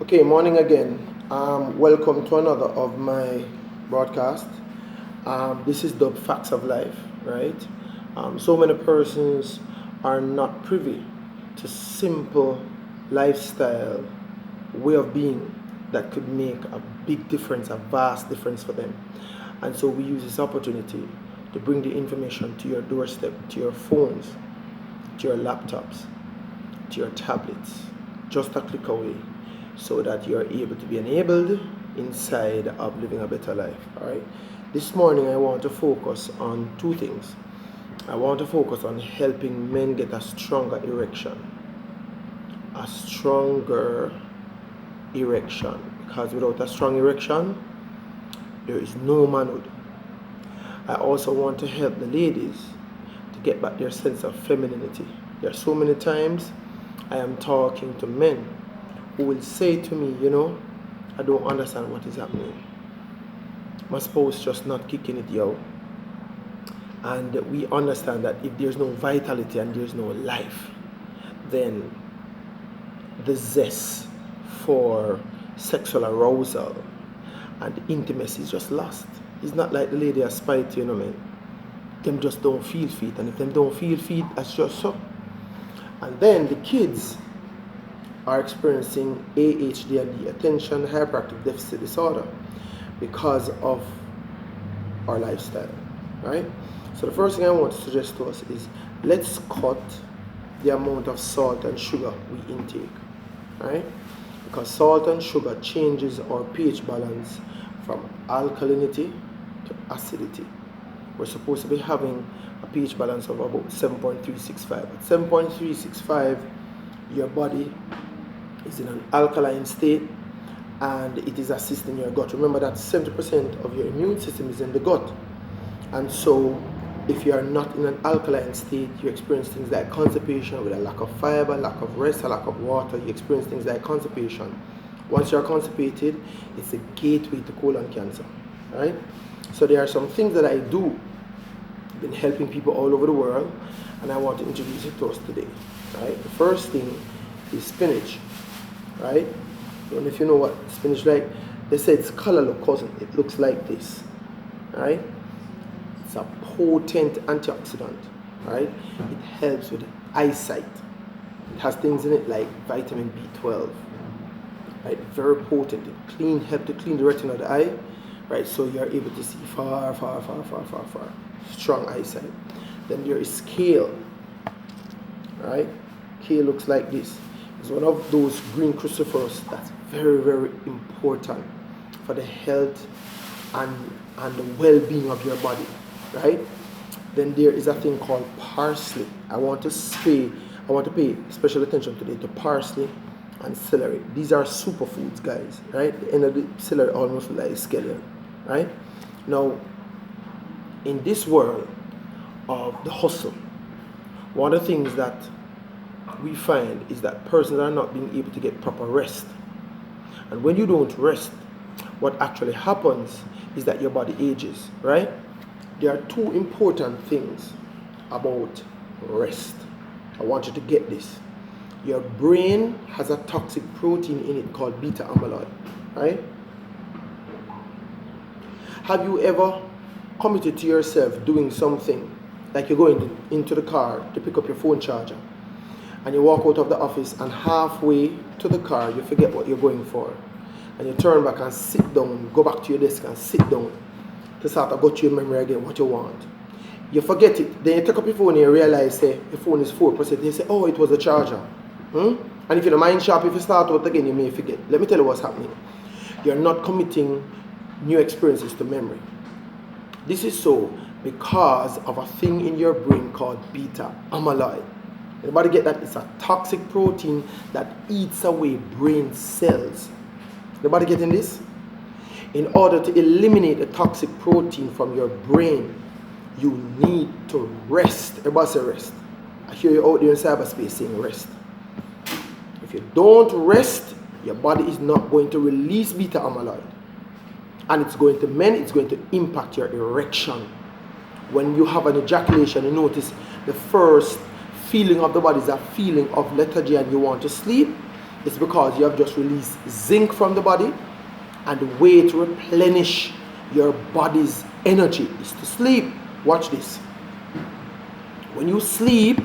Okay, morning again. Welcome to another of my broadcast. This is the facts of life, right? So many persons are not privy to simple lifestyle way of being that could make a big difference, a vast difference for them. And so we use this opportunity to bring the information to your doorstep, to your phones, to your laptops, to your tablets, just a click away, so that you're able to be enabled inside of living a better life. All right. This morning, I want to focus on two things. I want to focus on helping men get a stronger erection, a stronger erection, because without a strong erection, there is no manhood. I also want to help the ladies to get back their sense of femininity. There are so many times I am talking to men who will say to me, I don't understand what is happening. My spouse just not kicking it, yo. And we understand that if there's no vitality and there's no life, then the zest for sexual arousal and intimacy is just lost. It's not like the lady aspire to, man. Them just don't feel feet, and if them don't feel feet, that's just so. And then the kids are experiencing ADHD, attention hyperactive deficit disorder, because of our lifestyle, right? So the first thing I want to suggest to us is let's cut the amount of salt and sugar we intake, right? Because salt and sugar changes our pH balance from alkalinity to acidity. We're supposed to be having a pH balance of about 7.365. At 7.365, your body is in an alkaline state and it is assisting your gut. Remember that 70% of your immune system is in the gut. And so if you are not in an alkaline state, you experience things like constipation with a lack of fiber, lack of rest, a lack of water. You experience things like constipation. Once you're constipated, it's a gateway to colon cancer, right? So there are some things that I do. I've been helping people all over the world, and I want to introduce it to us today, right? The first thing is spinach, right? And if you know what spinach like, they say its color look cousin. It looks like this, right? It's a potent antioxidant, right? It helps with eyesight. It has things in it like vitamin B12, right? Very potent. It helps to clean the retina of the eye, right? So you're able to see far. Strong eyesight. Then there is kale, right? Kale looks like this. It's one of those green cruciferous that's very, very important for the health and the well-being of your body, right? Then there is a thing called parsley. I want to pay special attention today to parsley and celery. These are superfoods, guys, right? The end of the celery almost like a skeleton, right? Now, in this world of the hustle, one of the things that we find is that persons are not being able to get proper rest. And when you don't rest, what actually happens is that your body ages, right? There are two important things about rest. I want you to get this. Your brain has a toxic protein in it called beta amyloid, right? Have you ever committed to yourself doing something, like you're going into the car to pick up your phone charger, and you walk out of the office, and halfway to the car you forget what you're going for, and you turn back and sit down, go back to your desk and sit down to start to go to your memory again what you want. You forget it, then you take up your phone and you realize, say, your phone is 4%, you say, oh, it was a charger. And if you're the mind sharp, if you start out again, you may forget. Let me tell you what's happening. You're not committing new experiences to memory. This is so because of a thing in your brain called beta amyloid. Everybody get that? It's a toxic protein that eats away brain cells. Everybody getting this? In order to eliminate the toxic protein from your brain, you need to rest. Everybody say rest. I hear you out there in cyberspace saying rest. If you don't rest, your body is not going to release beta amyloid. And it's going to impact your erection. When you have an ejaculation, you notice the first feeling of the body is a feeling of lethargy and you want to sleep. It's because you have just released zinc from the body, and the way to replenish your body's energy is to sleep. Watch this. When you sleep,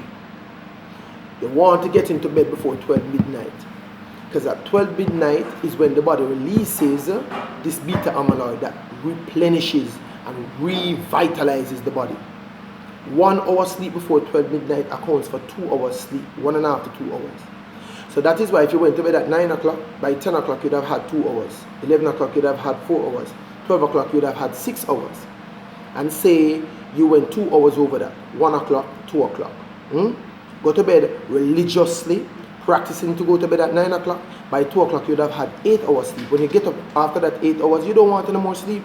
you want to get into bed before 12 midnight. Because at 12 midnight is when the body releases this beta amyloid that replenishes and revitalizes the body. 1 hour sleep before 12 midnight accounts for 2 hours sleep, 1.5 to 2 hours. So that is why if you went to bed at 9 o'clock, by 10 o'clock you'd have had 2 hours. 11 o'clock you'd have had 4 hours. 12 o'clock you'd have had 6 hours. And say you went 2 hours over that, 1 o'clock, 2 o'clock. Go to bed religiously, practicing to go to bed at 9 o'clock. By 2 o'clock you'd have had 8 hours sleep. When you get up after that 8 hours, you don't want any more sleep.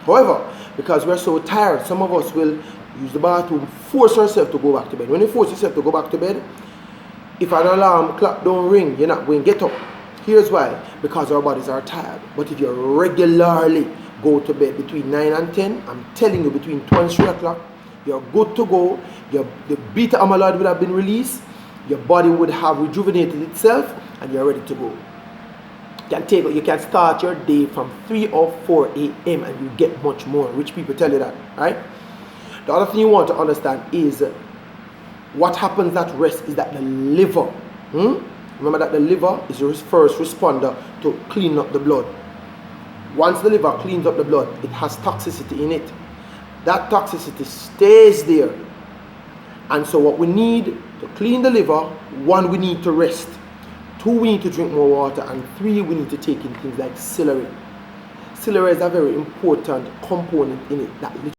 However, because we're so tired, some of us will use the bathroom, force ourselves to go back to bed. When you force yourself to go back to bed, if an alarm clock don't ring, you're not going to get up. Here's why. Because our bodies are tired. But if you regularly go to bed between 9 and 10, I'm telling you, between 2 and 3 o'clock, you're good to go. The beta amyloid would have been released. Your body would have rejuvenated itself, and you're ready to go. You can start your day from 3 or 4 a.m. and you get much more. Rich people tell you that, right? The other thing you want to understand is what happens at rest is that the liver, remember that the liver is your first responder to clean up the blood. Once the liver cleans up the blood, it has toxicity in it. That toxicity stays there. And so what we need to clean the liver, 1, we need to rest. 2, we need to drink more water. And 3, we need to take in things like celery. Celery is a very important component in it that